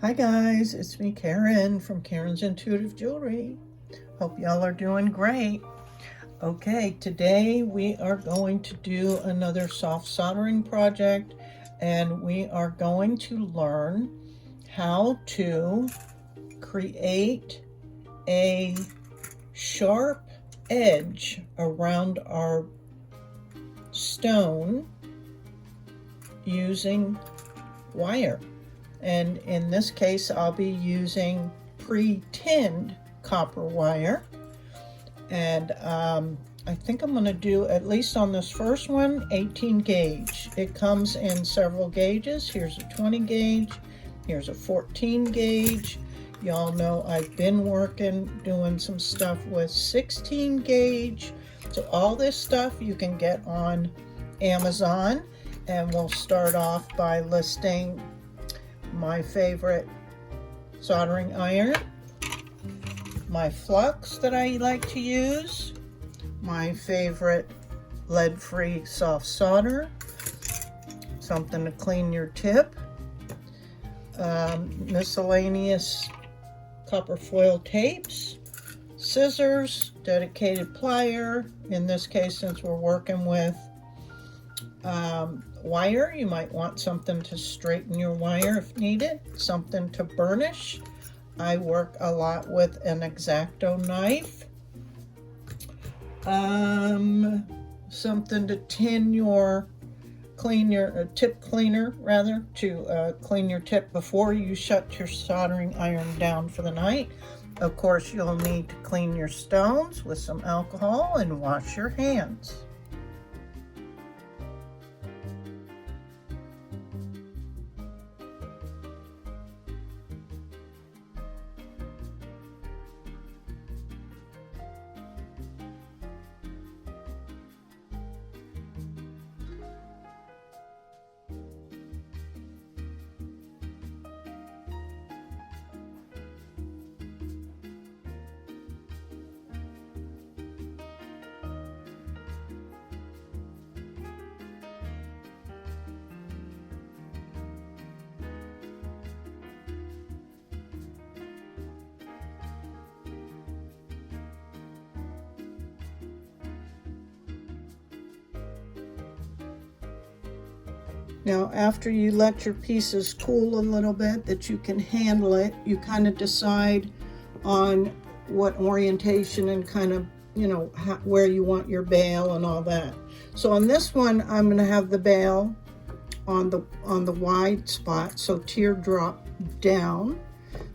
Hi guys, it's me Karen from Karen's Intuitive Jewelry. Hope y'all are doing great. Okay, today we are going to do another soft soldering project, and we are going to learn how to create a sharp edge around our stone using wire. And in this case, I'll be using pre-tinned copper wire. And I think I'm going to do, at least on this first one, 18 gauge. It comes in several gauges. Here's a 20 gauge. Here's a 14 gauge. Y'all know I've been doing some stuff with 16 gauge. So all this stuff you can get on Amazon. And we'll start off by listing my favorite soldering iron, my flux that I like to use, my favorite lead-free soft solder, something to clean your tip, miscellaneous copper foil tapes, scissors, dedicated plier. In this case, since we're working with wire, you might want something to straighten your wire if needed, something to burnish. I work a lot with an Exacto knife, something to clean your tip cleaner, rather, to clean your tip before you shut your soldering iron down for the night. Of course, you'll need to clean your stones with some alcohol and wash your hands. Now, after you let your pieces cool a little bit, that you can handle it, you kind of decide on what orientation and kind of, where you want your bail and all that. So on this one, I'm going to have the bail on the wide spot, so teardrop down.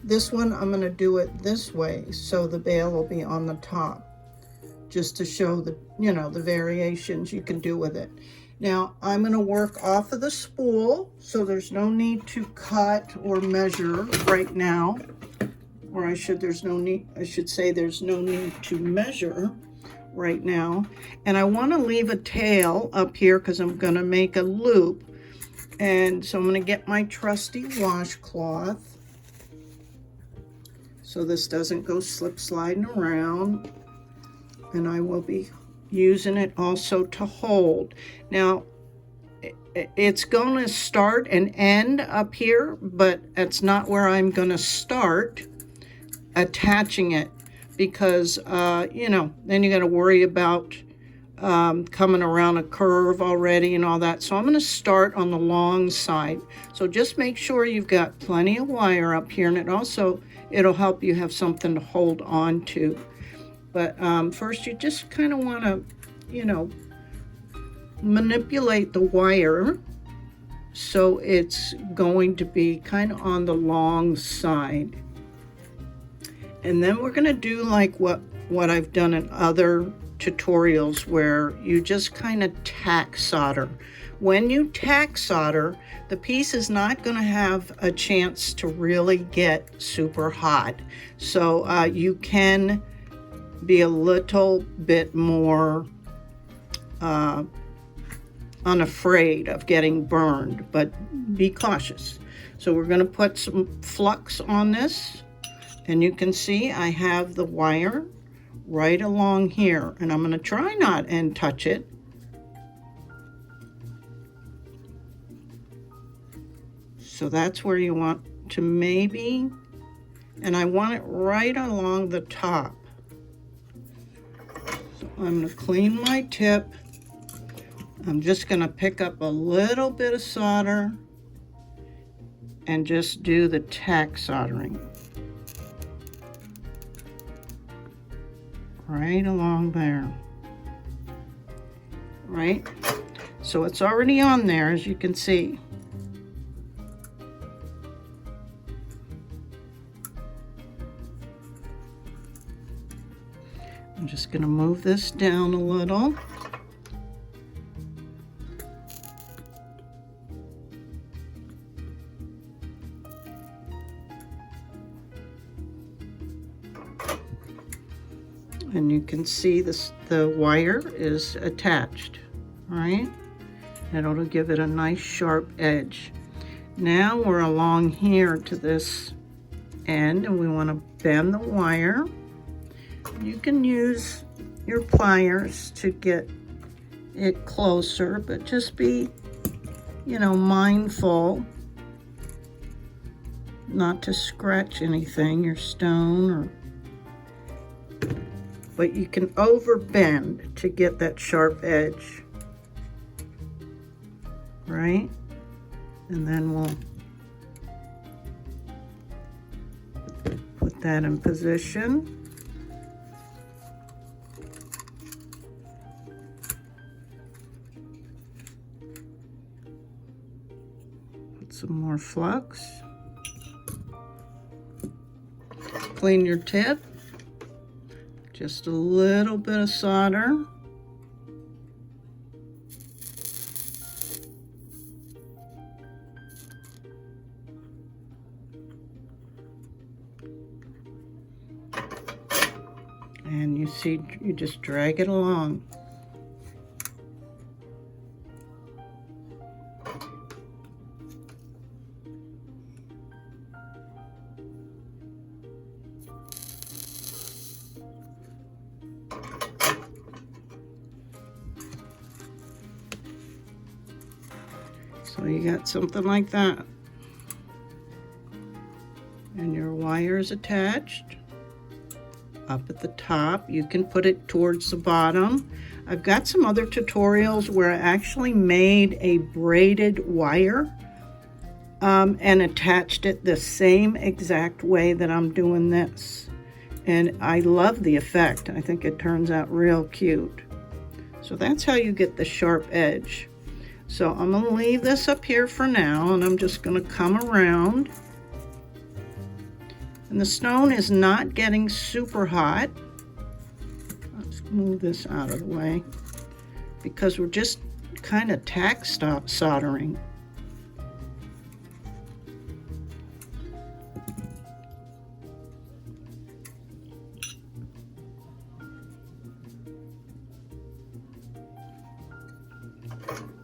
This one, I'm going to do it this way, so the bail will be on the top, just to show the, the variations you can do with it. Now, I'm going to work off of the spool, so there's no need to cut or measure right now. Or I should say there's no need to measure right now. And I want to leave a tail up here because I'm going to make a loop. And so I'm going to get my trusty washcloth, so this doesn't go slip sliding around. And I will be using it also to hold. Now, it's going to start and end up here, but that's not where I'm going to start attaching it, because then you got to worry about coming around a curve already and all that. So I'm going to start on the long side. So just make sure you've got plenty of wire up here, and it'll help you have something to hold on to. But first, you just kind of want to, manipulate the wire so it's going to be kind of on the long side. And then we're going to do like what I've done in other tutorials, where you just kind of tack solder. When you tack solder, the piece is not going to have a chance to really get super hot. So you can be a little bit more unafraid of getting burned, but be cautious. So we're going to put some flux on this, and you can see I have the wire right along here, and I'm going to try not and touch it. So that's where you want to maybe, and I want it right along the top. So I'm going to clean my tip. I'm just going to pick up a little bit of solder and just do the tack soldering right along there. Right? So it's already on there, as you can see. I'm just going to move this down a little. And you can see this, the wire is attached, all right? And it'll give it a nice sharp edge. Now we're along here to this end, and we want to bend the wire. You can use your pliers to get it closer, but just be, you know, mindful not to scratch anything, your stone, or but you can overbend to get that sharp edge, right? And then we'll put that in position. Put some more flux. Clean your tip. Just a little bit of solder. And you see, you just drag it along. So you got something like that. And your wire is attached up at the top. You can put it towards the bottom. I've got some other tutorials where I actually made a braided wire and attached it the same exact way that I'm doing this. And I love the effect. I think it turns out real cute. So that's how you get the sharp edge. So I'm going to leave this up here for now, and I'm just going to come around. And the stone is not getting super hot. Let's move this out of the way because we're just kind of tack soldering.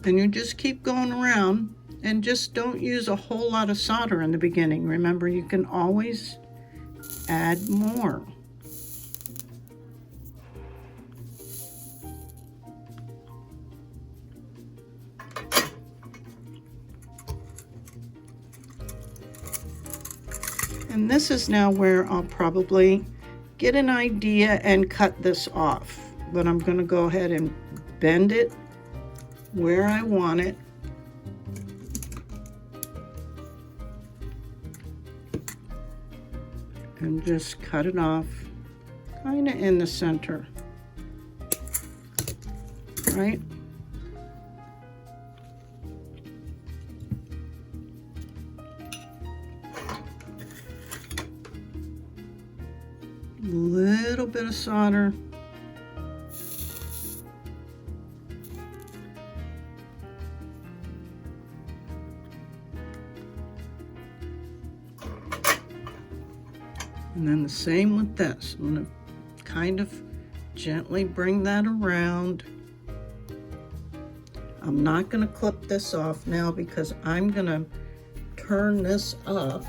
And you just keep going around, and just don't use a whole lot of solder in the beginning. Remember, you can always add more. And this is now where I'll probably get an idea and cut this off. But I'm going to go ahead and bend it where I want it. And just cut it off kind of in the center, right? A little bit of solder. And then the same with this. I'm going to kind of gently bring that around. I'm not going to clip this off now because I'm going to turn this up,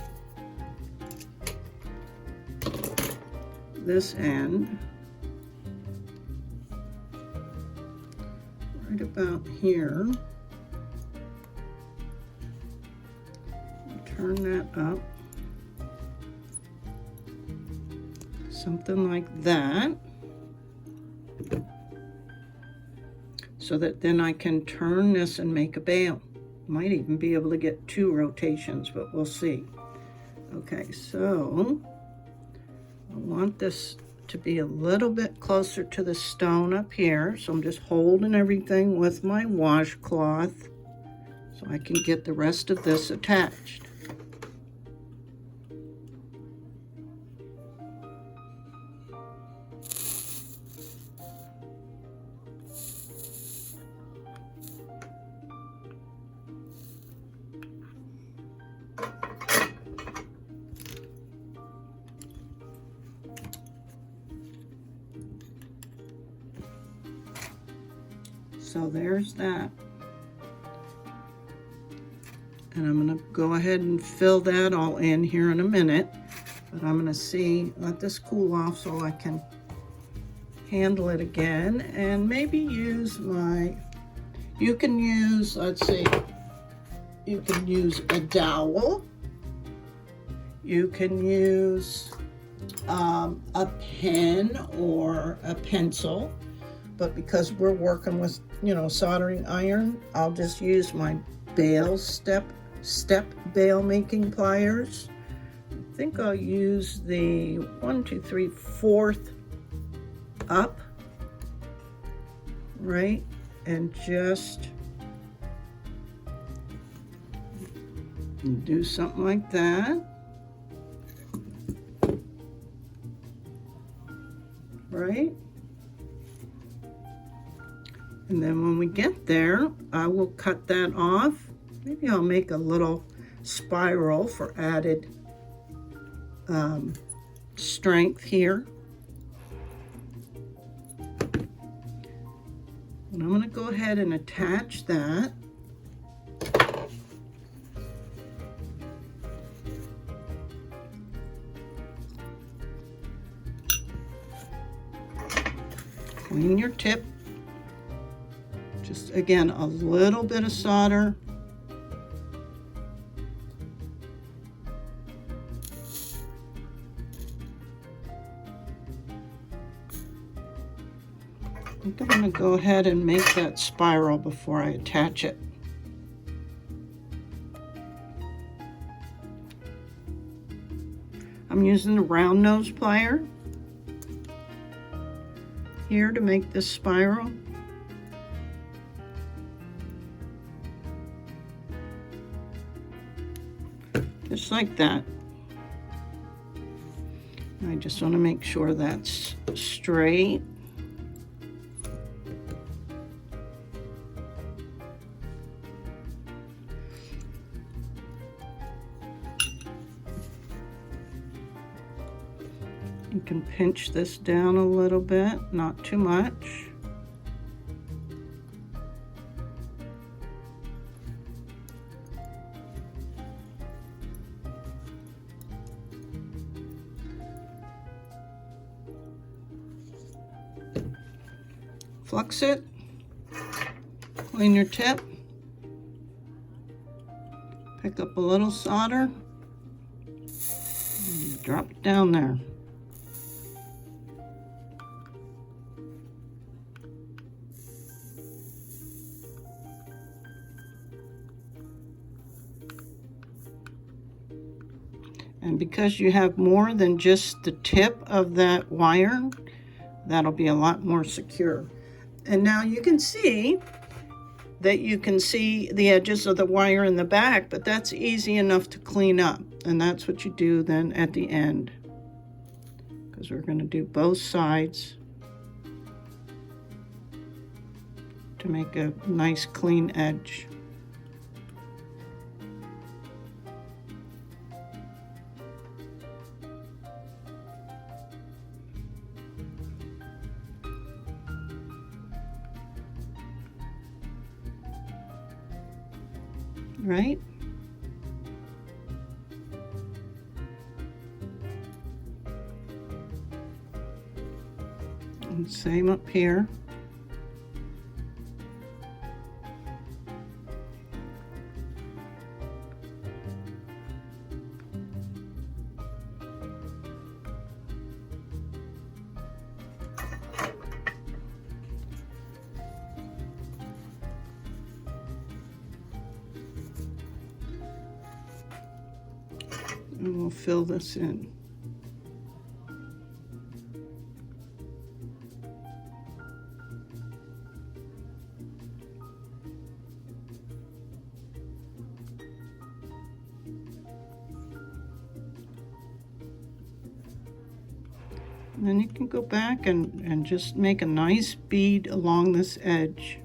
this end, right about here. Turn that up. something like that, so that then I can turn this and make a bail. Might even be able to get 2 rotations, but we'll see. Okay, so I want this to be a little bit closer to the stone up here, so I'm just holding everything with my washcloth so I can get the rest of this attached. So there's that. And I'm going to go ahead and fill that all in here in a minute. But I'm going to let this cool off so I can handle it again. And maybe use you can use, let's see, you can use a dowel. You can use a pen or a pencil. But because we're working with, soldering iron, I'll just use my bail step bail making pliers. I think I'll use the 1, 2, 3, 4th up, right? And just do something like that, right? And then when we get there, I will cut that off. Maybe I'll make a little spiral for added strength here. And I'm going to go ahead and attach that. Clean your tip. Just again, a little bit of solder. I think I'm going to go ahead and make that spiral before I attach it. I'm using the round nose plier here to make this spiral. Just like that. I just want to make sure that's straight. You can pinch this down a little bit, not too much. Flux it, clean your tip, pick up a little solder, and drop it down there. And because you have more than just the tip of that wire, that'll be a lot more secure. And now you can see that you can see the edges of the wire in the back, but that's easy enough to clean up. And that's what you do then at the end, because we're going to do both sides to make a nice clean edge. Right? And same up here. And we'll fill this in. And then you can go back and just make a nice bead along this edge.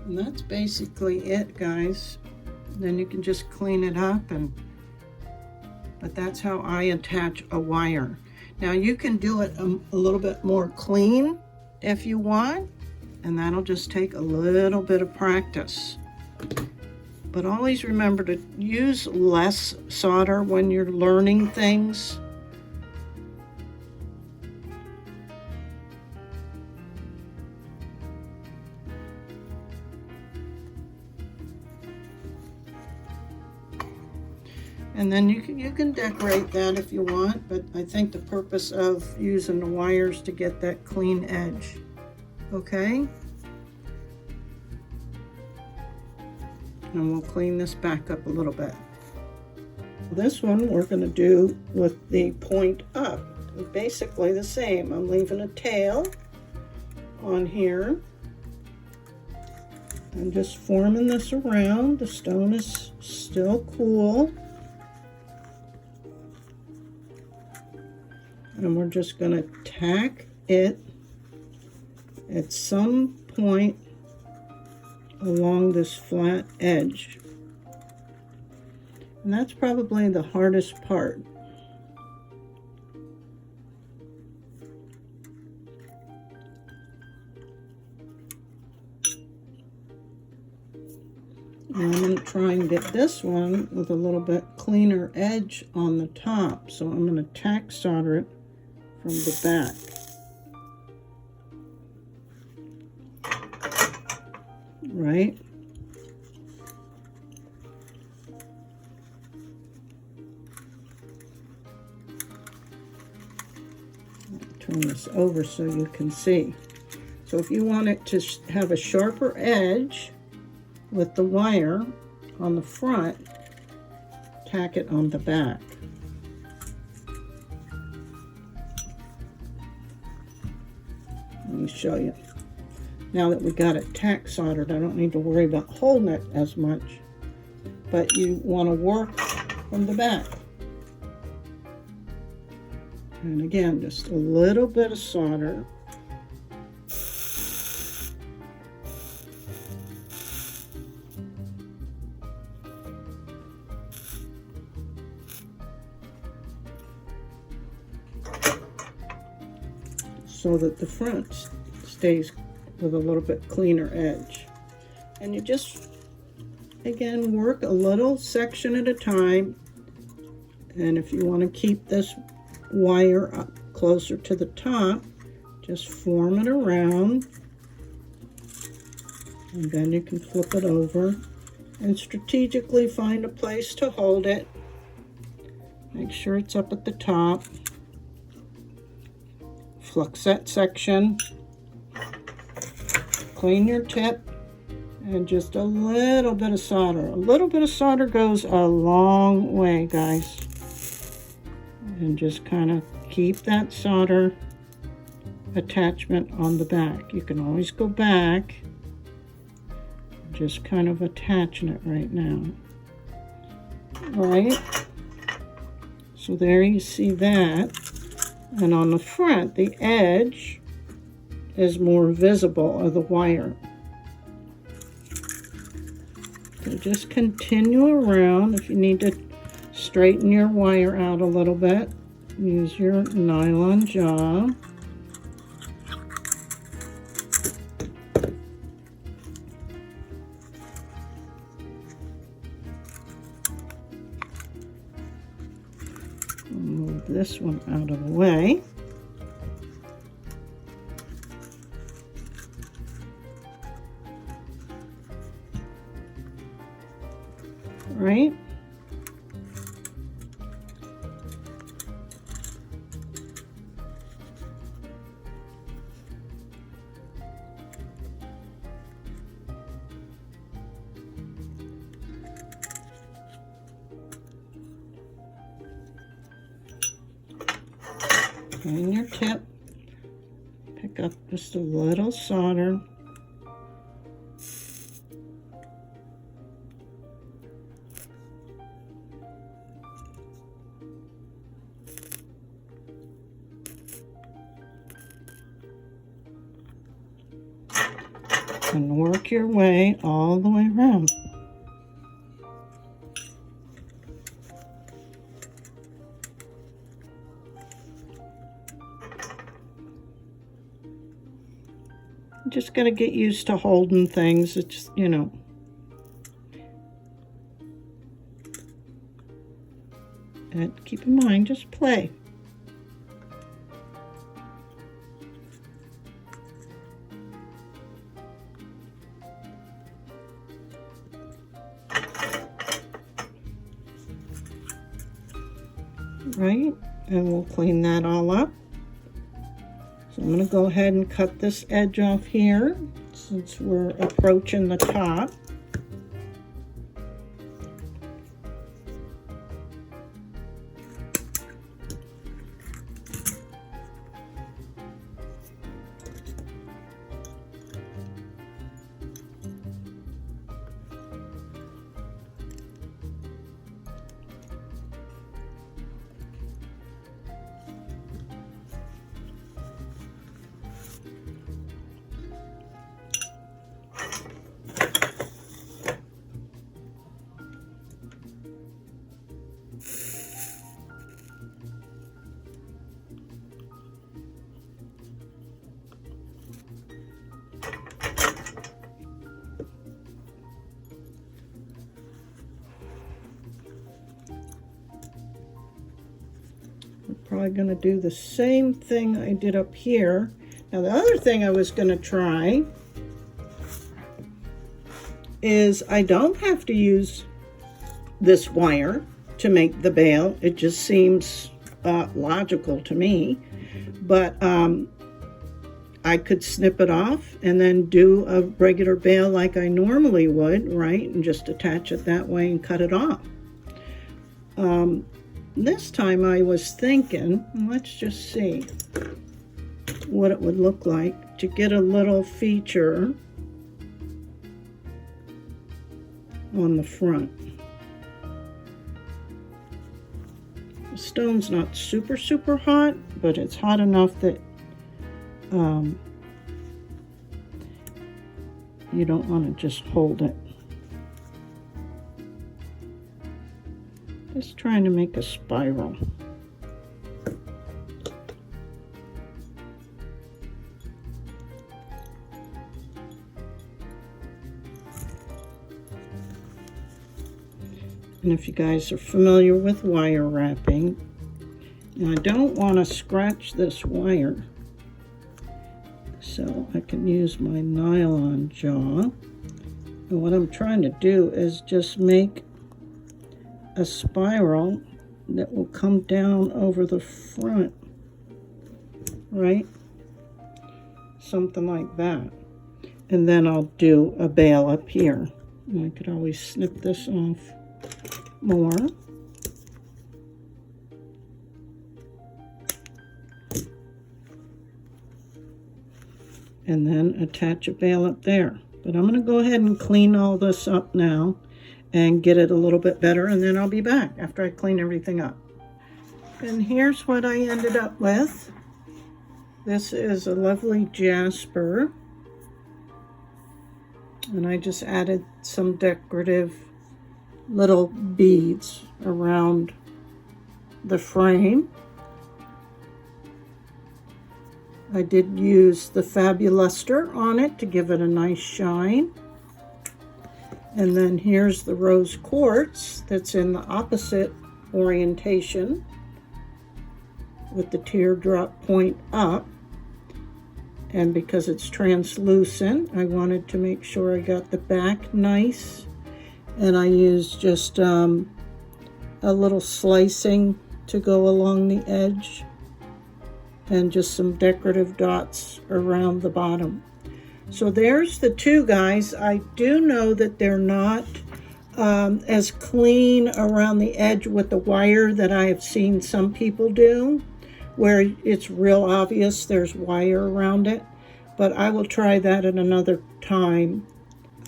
And that's basically it, guys. Then you can just clean it up, but that's how I attach a wire. Now you can do it a little bit more clean if you want, and that'll just take a little bit of practice. But always remember to use less solder when you're learning things. And then you can decorate that if you want, but I think the purpose of using the wires to get that clean edge. Okay? And we'll clean this back up a little bit. This one we're going to do with the point up. Basically the same. I'm leaving a tail on here. I'm just forming this around. The stone is still cool. And we're just going to tack it at some point along this flat edge. And that's probably the hardest part. And I'm going to try and get this one with a little bit cleaner edge on the top. So I'm going to tack solder it from the back. Right? Turn this over so you can see. So if you want it to have a sharper edge with the wire on the front, tack it on the back. Let me show you. Now that we got it tack soldered, I don't need to worry about holding it as much, but you want to work from the back. And again, just a little bit of solder. So that the front stays with a little bit cleaner edge. And you just, again, work a little section at a time. And if you want to keep this wire up closer to the top, just form it around. And then you can flip it over and strategically find a place to hold it. Make sure it's up at the top. Flux that section, clean your tip, and just a little bit of solder. A little bit of solder goes a long way, guys. And just kind of keep that solder attachment on the back. You can always go back, just kind of attaching it right now. All right, so there you see that. And on the front, the edge is more visible of the wire. So just continue around. If you need to straighten your wire out a little bit, use your nylon jaw. Move this one out of the way. Right? And your tip, pick up just a little solder. And work your way all the way around. You just got to get used to holding things. It's, you know. And keep in mind, just play. Right, and we'll clean that all up. So I'm going to go ahead and cut this edge off here since we're approaching the top. Probably going to do the same thing I did up here. Now the other thing I was going to try is I don't have to use this wire to make the bail. It just seems logical to me, but I could snip it off and then do a regular bail like I normally would, right? And just attach it that way and cut it off. This time I was thinking, let's just see what it would look like to get a little feature on the front. The stone's not super hot, but it's hot enough that you don't want to just hold it. Just trying to make a spiral. And if you guys are familiar with wire wrapping, and I don't want to scratch this wire, so I can use my nylon jaw. And what I'm trying to do is just make a spiral that will come down over the front, right? Something like that. And then I'll do a bail up here. And I could always snip this off more. And then attach a bail up there. But I'm going to go ahead and clean all this up now and get it a little bit better, and then I'll be back after I clean everything up. And here's what I ended up with. This is a lovely jasper, and I just added some decorative little beads around the frame. I did use the Fabuluster on it to give it a nice shine. And then here's the rose quartz that's in the opposite orientation with the teardrop point up. And because it's translucent, I wanted to make sure I got the back nice. And I used just a little slicing to go along the edge and just some decorative dots around the bottom. So there's the two, guys. I do know that they're not as clean around the edge with the wire that I have seen some people do, where it's real obvious there's wire around it. But I will try that at another time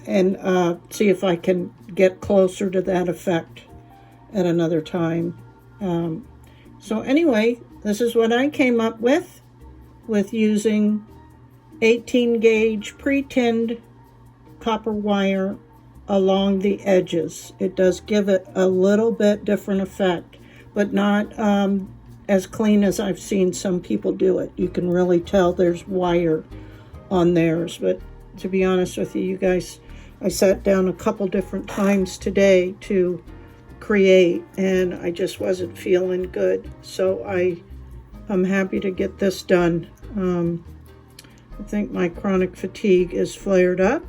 and see if I can get closer to that effect at another time. So anyway, this is what I came up with using 18 gauge pre-tinned copper wire along the edges. It does give it a little bit different effect, but not as clean as I've seen some people do it. You can really tell there's wire on theirs. But to be honest with you, you guys, I sat down a couple different times today to create, and I just wasn't feeling good. So I'm happy to get this done. I think my chronic fatigue is flared up.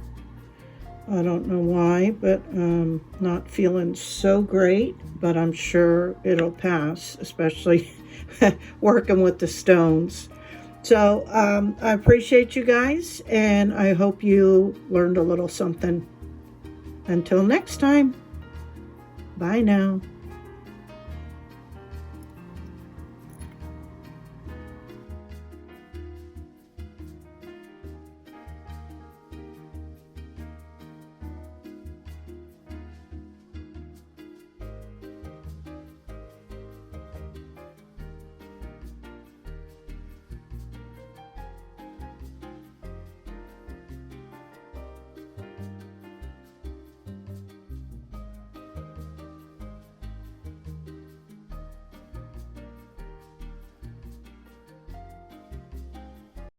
I don't know why, but not feeling so great, but I'm sure it'll pass, especially working with the stones. So I appreciate you guys, and I hope you learned a little something. Until next time, bye now.